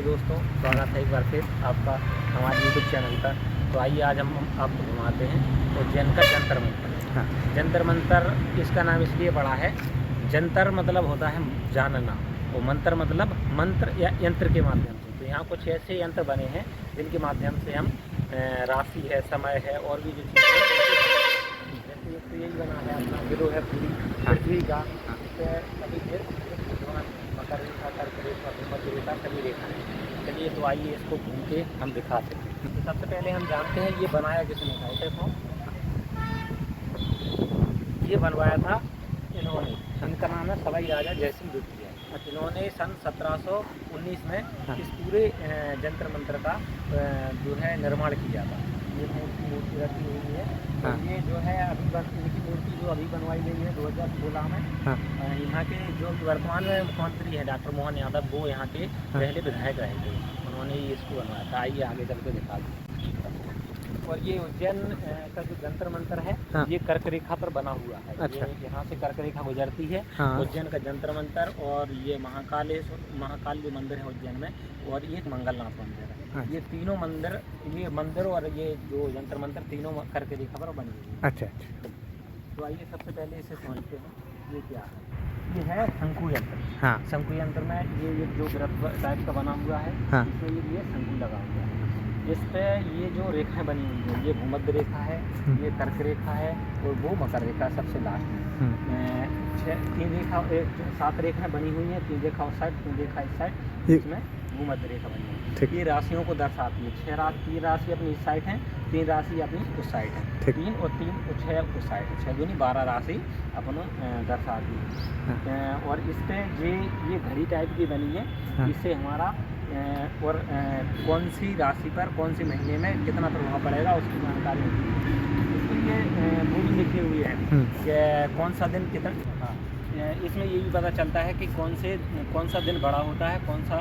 दोस्तों, स्वागत है एक बार फिर आपका हमारे यूट्यूब चैनल पर। तो आइए आज हम आपको घुमाते हैं उज्जैन का जंतर मंतर। हाँ। जंतर मंतर इसका नाम इसलिए पड़ा है, जंतर मतलब होता है जानना, और मंत्र मतलब मंत्र या यंत्र के माध्यम से। तो यहाँ कुछ ऐसे यंत्र बने हैं जिनके माध्यम से हम राशि है, समय है, और भी जो चीज़ें जैसे एक तो यही बना है अपना ग्रह है पूरी पृथ्वी का। इससे सभी मकर रेखा, कर्क रेखा, भूमध्य रेखा, सभी रेखा है। चलिए तो आइए इसको घूम के हम दिखाते हैं। तो सबसे पहले हम जानते हैं ये बनाया किसने था। देखो ये बनवाया था इन्होंने, इनका नाम है सवाई राजा जयसिंह द्वितीय। इन्होंने सन 1719 में इस पूरे जंतर मंत्र का जो है निर्माण किया था। ये मूर्ति रखी हुई है। हाँ। तो ये जो है अभी इनकी मूर्ति जो अभी बनवाई गई है 2016 में। हाँ। यहाँ के जो वर्तमान में मुख्यमंत्री हैं डॉक्टर मोहन यादव, वो यहाँ के पहले विधायक रहे थे, उन्होंने ही इसको बनवाया था। आइए आगे चल के दिखा दें। और ये उज्जैन का जो जंतर मंतर है, हाँ। ये कर्क रेखा पर बना हुआ है। अच्छा। ये यहाँ से कर्क रेखा गुजरती है। हाँ। उज्जैन का जंतर मंतर, और ये महाकाल जो मंदिर है उज्जैन में, और ये मंगलनाथ मंदिर है। अच्छा। ये तीनों मंदिर, ये मंदिर और ये जो जंतर मंतर तीनों कर्क रेखा पर बनी हुई है। अच्छा अच्छा। तो आइए सबसे पहले इसे समझते हैं ये क्या है। ये है शंकु यंत्र। हाँ। शंकु यंत्र में ये जो वृत्त टाइप का बना हुआ है, हाँ। इसमें ये शंकु लगा हुआ है। इस पे ये जो रेखाएं बनी हुई हैं, ये भूमध्य रेखा है, ये कर्क रेखा है, और वो मकर रेखा सबसे लास्ट में। तीन रेखा 7 रेखाएं बनी हुई हैं, 3 रेखा उस साइड, 3 रेखा इस साइड, इसमें भूमध्य रेखा बनी हुई है। ये राशियों को दर्शाती है। 3 राशि अपनी इस साइड है, 3 राशि अपनी उस साइड है, 3 और 3 और 6 उस साइड है। 6 दूनी 12 राशि अपन दर्शाती है। और इस पर ये घड़ी टाइप की बनी है। इससे हमारा और कौन सी राशि पर कौन सी महीने में कितना प्रभाव पड़ेगा उसकी जानकारी होती है। इसमें ये पूरी लिखी हुई है कि कौन सा दिन कितना। हाँ, इसमें ये भी पता चलता है कि कौन सा दिन बड़ा होता है, कौन सा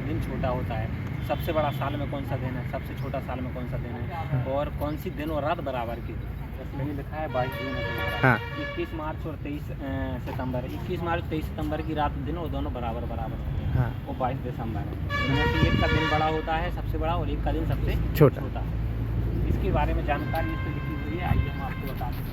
दिन छोटा होता है। सबसे बड़ा साल में कौन सा दिन है, सबसे छोटा साल में कौन सा दिन है, और कौन सी दिन और रात बराबर की। जैसे ये लिखा है 22 जून है। हाँ। 21 मार्च और 23 सितंबर। 21 मार्च 23 सितंबर की रात दिन, और दोनों बराबर बराबर होते हैं। हाँ। वो 22 दिसंबर है। इनमें से एक का दिन बड़ा होता है, सबसे बड़ा, और एक का दिन सबसे छोटा। इसके बारे में जानकारी इस पर लिखी हुई है। आइए हम आपको बताते हैं।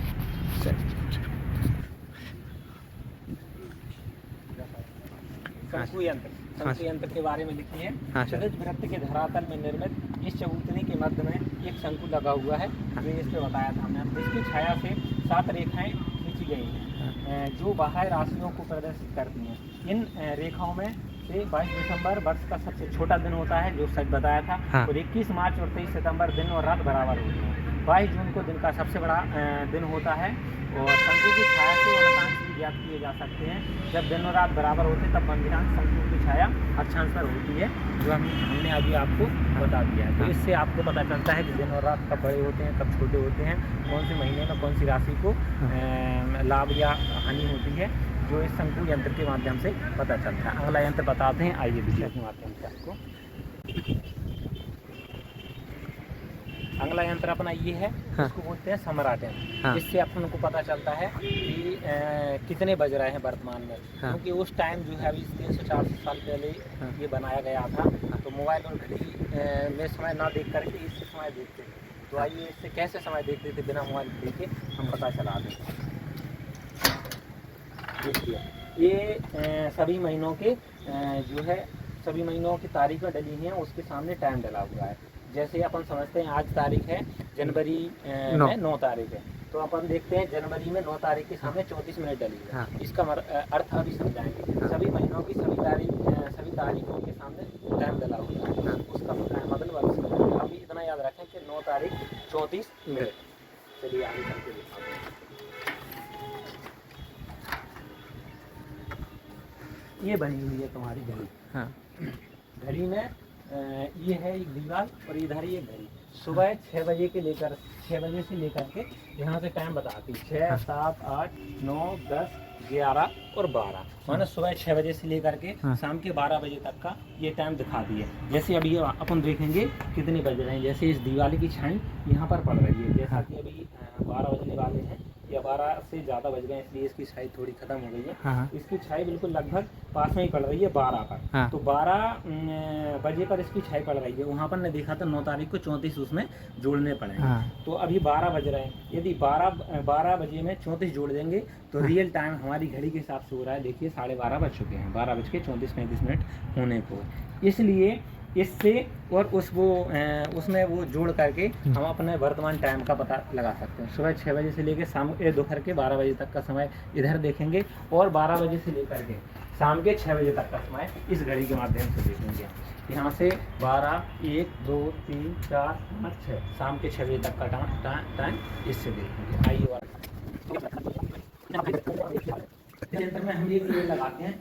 शंकु यंत्र, शंकु यंत्र के बारे में लिखी है। क्षितिज वृत्त के धरातल में निर्मित इस चबूतरे के मध्य में एक शंकु लगा हुआ है, जो इस पे बताया था हमने। इसकी छाया से 7 रेखाएं खींची गई हैं, जो बाह्य राशियों को प्रदर्शित करती हैं। इन रेखाओं में से 22 दिसंबर वर्ष का सबसे छोटा दिन होता है, जो सच बताया था। और 21 मार्च और 23 सितंबर दिन और रात बराबर होती हैं। 22 जून को दिन का सबसे बड़ा दिन होता है। और शंकु की छाया से अक्षांश भी ज्ञात किए जा सकते हैं। जब दिन और रात बराबर होते हैं, तब मंदिरांश शंकु की छाया अक्षांश पर होती है, जो हमने अभी आपको बता दिया है। तो इससे आपको पता चलता है कि दिन और रात कब बड़े होते हैं, कब छोटे होते हैं, कौन से महीने में कौन सी राशि को लाभ या हानि होती है, जो इस शंकु यंत्र के माध्यम से पता चलता है। अगला यंत्र बताते हैं, आइए विषय के माध्यम से आपको। अगला यंत्र अपना ये है, इसको बोलते हैं सम्राट यंत्र। इससे अपन को पता चलता है कि कितने बज रहे हैं वर्तमान में। क्योंकि उस टाइम जो है अभी 300-400 साल पहले ये बनाया गया था, तो मोबाइल और घड़ी में समय ना देख करके इससे समय देखते थे। तो आइए इससे कैसे समय देखते थे बिना मोबाइल देखे, हम पता चला दें। देखिए ये सभी महीनों के जो है सभी महीनों की तारीखें डली हैं, उसके सामने टाइम डला हुआ है। जैसे अपन समझते हैं आज तारीख है जनवरी में 9 तारीख है, तो अपन देखते हैं जनवरी में 9 तारीख के सामने 34 मिनट डली है। इसका अर्थ अभी समझाएंगे। सभी महीनों की सभी तारीखों के सामने टाइम डला हुआ है, उसका मतलब अभी इतना याद रखें कि 9 तारीख 34 मिनट। चलिए आगे चल के दिखाते हैं। ये बनी हुई है तुम्हारी घड़ी। घड़ी में ये है एक दीवार, और इधर ही एक घड़ी। सुबह 6 बजे से लेकर के यहाँ से टाइम बताती है 6, 7, 8, 9, 10, 11 और 12। माना सुबह 6 बजे से लेकर के शाम के 12 बजे तक का ये टाइम दिखाती है। जैसे अभी अपन देखेंगे कितने बज रहे हैं। जैसे इस दीवार की छाई यहाँ पर पड़ रही है, जैसा कि अभी 12 बजने वाले हैं, या 12 से ज़्यादा बज गए इसलिए इसकी छाई थोड़ी ख़त्म हो गई है। हाँ। इसकी छाई बिल्कुल लगभग पास में ही पड़ रही है 12 पर। हाँ। तो 12 बजे पर इसकी छाई पड़ रही है। वहाँ पर ने देखा था 9 तारीख को 34 उसमें जोड़ने पड़ेंगे। हाँ। तो अभी 12 बज रहे हैं, यदि 12 बजे में 34 जोड़ देंगे तो रियल टाइम हमारी घड़ी के हिसाब से हो रहा है। देखिए 12:30 बज चुके हैं, 12:34-35 होने को। इसलिए इससे और उसमें वो जोड़ करके हम अपने वर्तमान टाइम का पता लगा सकते हैं। सुबह 6 बजे से लेकर शाम दोपहर के 12 बजे तक का समय इधर देखेंगे और 12 बजे से लेकर के शाम के 6 बजे तक का समय इस घड़ी के माध्यम से देखेंगे। यहाँ से 12, 1, 2, 3, 4, 5, 6 शाम के 6 बजे तक का टाइम इससे देखेंगे। आइए और यंत्र में हम ये लगाते हैं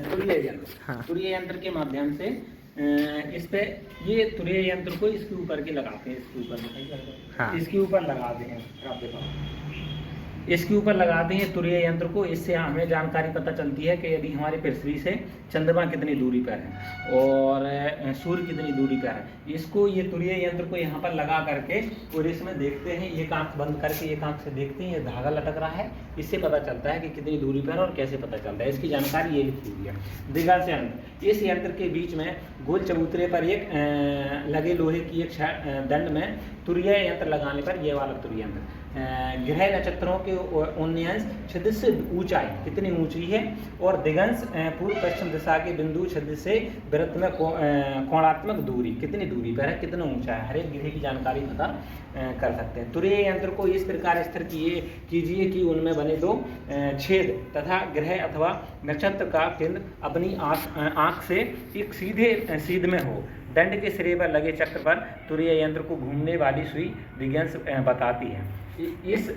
तुरीय यंत्र। हाँ। तुरीय यंत्र के माध्यम से इस पे ये तुरीय यंत्र को इसके ऊपर के लगाते हैं, इसके ऊपर हाँ। इसके ऊपर लगाते हैं, इसके ऊपर लगाते हैं तुरीय यंत्र को। इससे हमें जानकारी पता चलती है कि यदि हमारे पृथ्वी से चंद्रमा कितनी दूरी पर है और सूर्य कितनी दूरी पर है। इसको ये तुरीय यंत्र को यहाँ पर लगा करके और इसमें देखते हैं, एक आंख बंद करके एक आंख से देखते हैं ये धागा लटक रहा है। इससे पता चलता है कि कितनी दूरी पर और कैसे पता चलता है, इसकी जानकारी ये लिखी हुई है। दिग्गज यंत्र, इस यंत्र के बीच में गोल चबूतरे पर एक लगे लोहे की एक दंड में तुरीय यंत्र लगाने पर यह वाला तुरीय यंत्र ग्रह नक्षत्रों के उन्नयन छिद्र से ऊंचाई कितनी ऊंची है और दिगंश पूर्व पश्चिम दिशा के बिंदु छिद्र से वृत्त में कोणात्मक दूरी कितनी दूरी पर है, कितना ऊंचा है, हर एक ग्रह की जानकारी पता कर सकते हैं। तुरीय यंत्र को इस प्रकार स्थिर कीजिए कि उनमें बने दो छेद तथा ग्रह अथवा नक्षत्र का केंद्र अपनी आँख से एक सीध में हो। दंड के सिरे पर लगे चक्र पर तुरीय यंत्र को घूमने वाली सुई विज्ञान बताती है। इस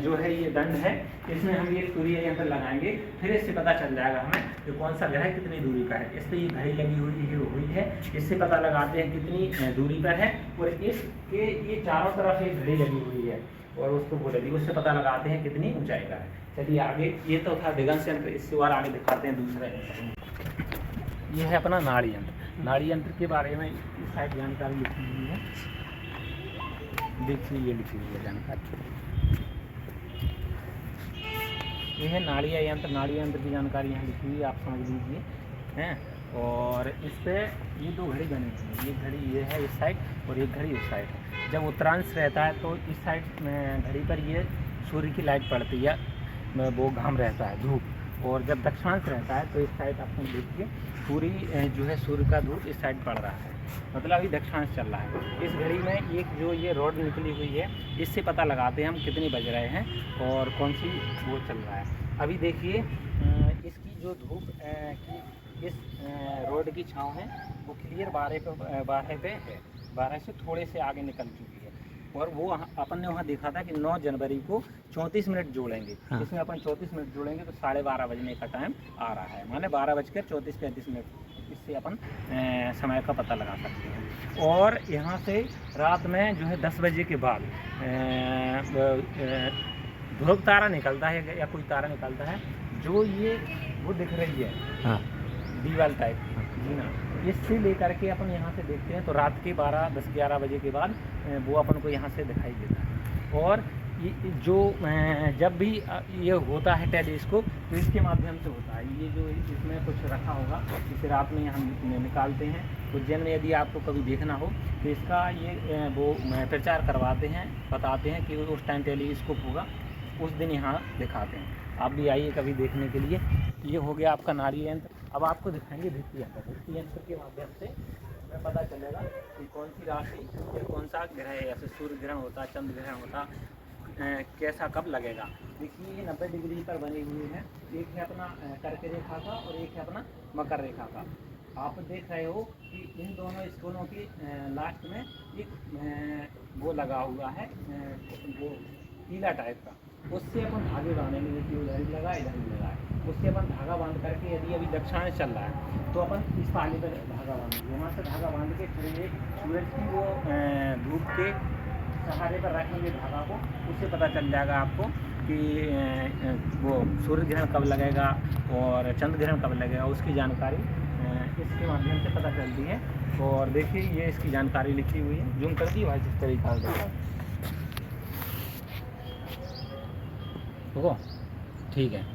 जो है ये दंड है, इसमें हम ये तुरीय यंत्र लगाएंगे, फिर इससे पता चल जाएगा हमें कि कौन सा ग्रह कितनी दूरी पर है। इस पर ये घड़ी लगी हुई है, इससे पता लगाते हैं कितनी दूरी पर है। और इसके ये चारों तरफ एक घड़ी लगी हुई है और उसको वो लगी, उससे पता लगाते हैं कितनी ऊंचाई का है। चलिए आगे, ये तो था दिगंश यंत्र, इससे और आगे दिखाते हैं दूसरा यंत्र। ये है अपना नाड़ी यंत्र। नाड़ी यंत्र के बारे में इस साइड जानकारी लिखी हुई है, देखिए ये लिखी हुई है जानकारी। ये है नाड़ी यंत्र। नाड़ी यंत्र की जानकारी यहाँ लिखी हुई है, आप समझ लीजिए हैं। और इस पे ये दो घड़ी बनी हुई है, एक घड़ी ये है इस साइड और एक घड़ी उस साइड है। जब उत्तरांश रहता है तो इस साइड घड़ी पर ये सूर्य की लाइट पड़ती है, वो घाम रहता है, धूप। और जब दक्षिणांश रहता है तो इस साइड आप देखिए पूरी जो है सूर्य का धूप इस साइड पड़ रहा है, मतलब अभी दक्षिणांश चल रहा है। इस घड़ी में एक जो ये रॉड निकली हुई है, इससे पता लगाते हैं हम कितनी बज रहे हैं और कौन सी वो चल रहा है। अभी देखिए इसकी जो धूप की इस रोड की छाँव है वो क्लियर 12 पे है, 12 से थोड़े से आगे निकल चुकी है। और वो अपन ने वहाँ देखा था कि 9 जनवरी को 34 मिनट जोड़ेंगे। हाँ। इसमें अपन 34 मिनट जोड़ेंगे तो 12:30 बजने का टाइम आ रहा है, माने 12:34-35 मिनट। इससे अपन समय का पता लगा सकते हैं। और यहाँ से रात में जो है 10 बजे के बाद ध्रुव तारा निकलता है या कोई तारा निकलता है, जो ये वो दिख रही है। हाँ। दीवाल टाइप जी ना, इससे लेकर के अपन यहाँ से देखते हैं तो रात के 12, 10, 11 बजे के बाद वो अपन को यहाँ से दिखाई देता है। और ये जो जब भी ये होता है टेलीस्कोप तो इसके माध्यम से होता है। ये जो इसमें कुछ रखा होगा, इसे रात में हम निकालते हैं। उज्जैन में यदि आपको कभी देखना हो तो इसका ये वो प्रचार करवाते हैं, बताते हैं कि उस टाइम टेलीस्कोप होगा, उस दिन यहाँ दिखाते हैं। आप भी आइए कभी देखने के लिए। ये हो गया आपका नाड़ी यंत्र। अब आपको दिखाएंगे भित्ति यंत्र। भित्ति यंत्र के माध्यम से हमें पता चलेगा कि कौन सी राशि या कौन सा ग्रह है, जैसे सूर्य ग्रहण होता, चंद्र ग्रहण होता, कैसा कब लगेगा। देखिए ये 90 डिग्री पर बनी हुई है, एक है अपना कर्क रेखा का और एक है अपना मकर रेखा का। आप देख रहे हो कि इन दोनों स्कूलों की लास्ट में एक वो लगा हुआ है, वो पीला टाइप का, उससे अपन धागे बांधेंगे। देखिए इधर ही लगा, इधर ही लगा है, उससे अपन धागा बांध करके यदि अभी दक्षिणांश चल रहा है तो अपन इस पाली पर धागा बांधेंगे। वहाँ से धागा बांध के फिर एक सूरज की वो धूप के सहारे पर रखेंगे धागा को, उससे पता चल जाएगा आपको कि वो सूर्य ग्रहण कब लगेगा और चंद्र ग्रहण कब लगेगा, उसकी जानकारी इसके माध्यम से पता चलती है। और देखिए ये इसकी जानकारी लिखी हुई है, जूम कर दी भाई, जिस तरीका से रुको, ठीक है,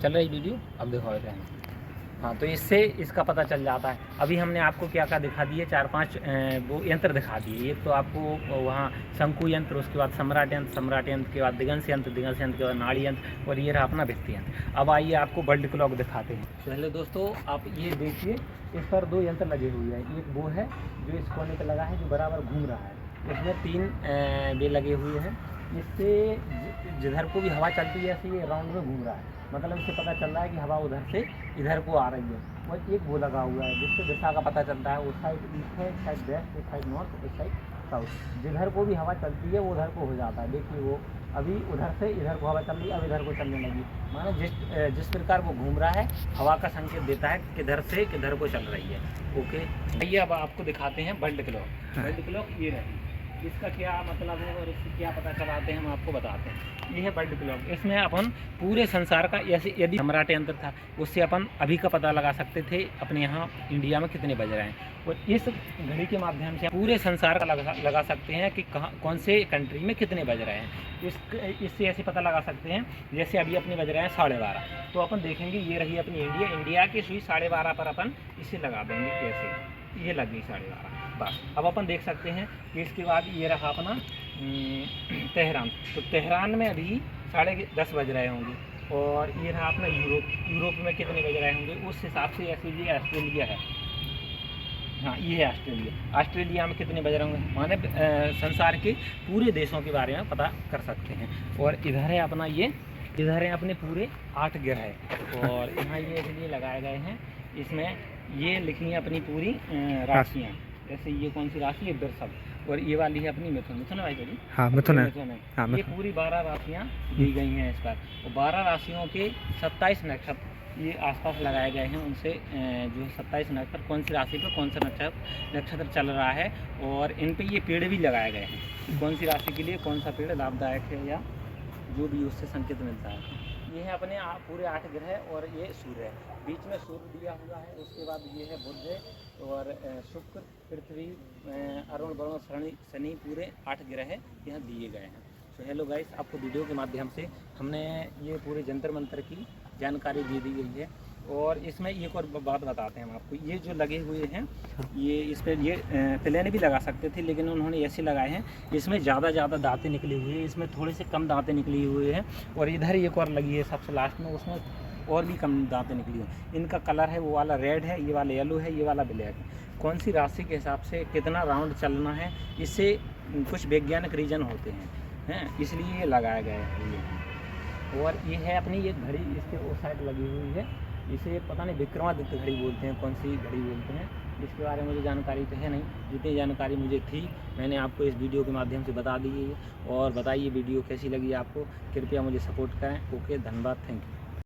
चल रही वीडियो, अब दिखाओ रहे। हाँ, तो इससे इसका पता चल जाता है। अभी हमने आपको क्या क्या दिखा दिए, 4-5 वो यंत्र दिखा दिए। एक तो आपको वहाँ शंकु यंत्र, उसके बाद सम्राट यंत्र के बाद दिगंश यंत्र के बाद नाड़ी यंत्र, और ये रहा अपना भित्ति यंत्र। अब आइए आपको वर्ल्ड क्लॉक दिखाते हैं। पहले दोस्तों आप ये देखिए, इस पर 2 यंत्र लगे हुए हैं। एक वो है जो इस कोने पर लगा है, जो बराबर घूम रहा है, इसमें 3 बे लगे हुए हैं। इससे जिधर को भी हवा चलती है ऐसे ये राउंड में घूम रहा है, मतलब इससे पता चल रहा है कि हवा उधर से इधर को आ रही है। और एक वो लगा हुआ है जिससे दिशा का पता चलता है, उस साइड ईस्ट है, इस साइड वेस्ट, इस साइड नॉर्थ, इस साइड साउथ। जिधर को भी हवा चलती है वो उधर को हो जाता है। देखिए वो अभी उधर से इधर को हवा चल रही है, अब इधर को चलने लगी, माना जिस प्रकार वो घूम रहा है हवा का संकेत देता है किधर से किधर को चल रही है। ओके, आइए अब आपको दिखाते हैं वर्ल्ड क्लॉक। वर्ल्ड क्लॉक ये रही, इसका क्या मतलब है और इससे क्या पता चलाते हैं हम आपको बताते हैं। ये है वर्ल्ड क्लॉक। इसमें अपन पूरे संसार का, ऐसे यदि सम्राट यंत्र था उससे अपन अभी का पता लगा सकते थे अपने यहाँ इंडिया में कितने बज रहे हैं, और इस घड़ी के माध्यम से पूरे संसार का लगा सकते हैं कि कहाँ कौन से कंट्री में कितने बज रहे हैं। इससे ऐसे पता लगा सकते हैं जैसे अभी अपने बज रहे हैं 12:30, तो अपन देखेंगे ये रही अपनी इंडिया की सुई 12:30 पर अपन इसे लगा देंगे, कैसे ये लग गई 12:30 बस। अब अपन देख सकते हैं कि इसके बाद ये रहा अपना तेहरान, तो तेहरान में अभी 10:30 बज रहे होंगे, और ये रहा अपना यूरोप में कितने बज रहे होंगे उस हिसाब से। ऐसे ये ऑस्ट्रेलिया है, हाँ ये है ऑस्ट्रेलिया में कितने बज रहे होंगे, माने संसार के पूरे देशों के बारे में पता कर सकते हैं। और इधर है अपना इधर है अपने पूरे 8 ग्रह, और यहाँ ये इसलिए लगाए गए हैं, इसमें ये लिखी है अपनी पूरी राशियाँ। जैसे ये कौन सी राशि है, वृषभ, और ये वाली है अपनी मिथुन है भाई जी। हाँ मिथुन है। हाँ, ये पूरी 12 राशियाँ दी गई हैं इस पर, और 12 राशियों के 27 नक्षत्र ये आसपास लगाए गए हैं। उनसे जो 27 नक्षत्र कौन सी राशि पर कौन सा नक्षत्र चल रहा है, और इन पे ये पेड़ भी लगाए गए हैं कि कौन सी राशि के लिए कौन सा पेड़ लाभदायक है, या जो भी उससे संकेत मिलता है। ये है अपने पूरे 8 ग्रह, और ये सूर्य है, बीच में सूर्य दिया हुआ है। उसके बाद ये है बुध और शुक्र, पृथ्वी, अरुण, वरुण, शनि, पूरे 8 ग्रह यहाँ दिए गए हैं। तो हेलो गाइस, आपको वीडियो के माध्यम से हमने ये पूरे जंतर मंतर की जानकारी दे दी गई है। और इसमें एक और बात बताते हैं हम आपको, ये जो लगे हुए हैं ये इस पर ये प्लेन भी लगा सकते थे, लेकिन उन्होंने ऐसे लगाए हैं इसमें ज़्यादा दांतें निकली हुई है, इसमें थोड़े से कम दांतें निकली हुई है। और इधर एक और लगी है सबसे लास्ट में, उसमें और भी कम दांतें निकली हैं। इनका कलर है वो वाला रेड है, ये वाला येलो है, ये वाला ब्लैक है। कौन सी राशि के हिसाब से कितना राउंड चलना है, इससे कुछ वैज्ञानिक रीजन होते हैं, इसलिए ये लगाया गया है ये। और ये है अपनी ये घड़ी, इसके उस साइड लगी हुई है, इसे पता नहीं विक्रमादित्य घड़ी बोलते हैं, कौन सी घड़ी बोलते हैं, इसके बारे में मुझे जानकारी तो है नहीं। जितनी जानकारी मुझे थी मैंने आपको इस वीडियो के माध्यम से बता दी है। और बताइए वीडियो कैसी लगी आपको, कृपया मुझे सपोर्ट करें। ओके, धन्यवाद, थैंक यू।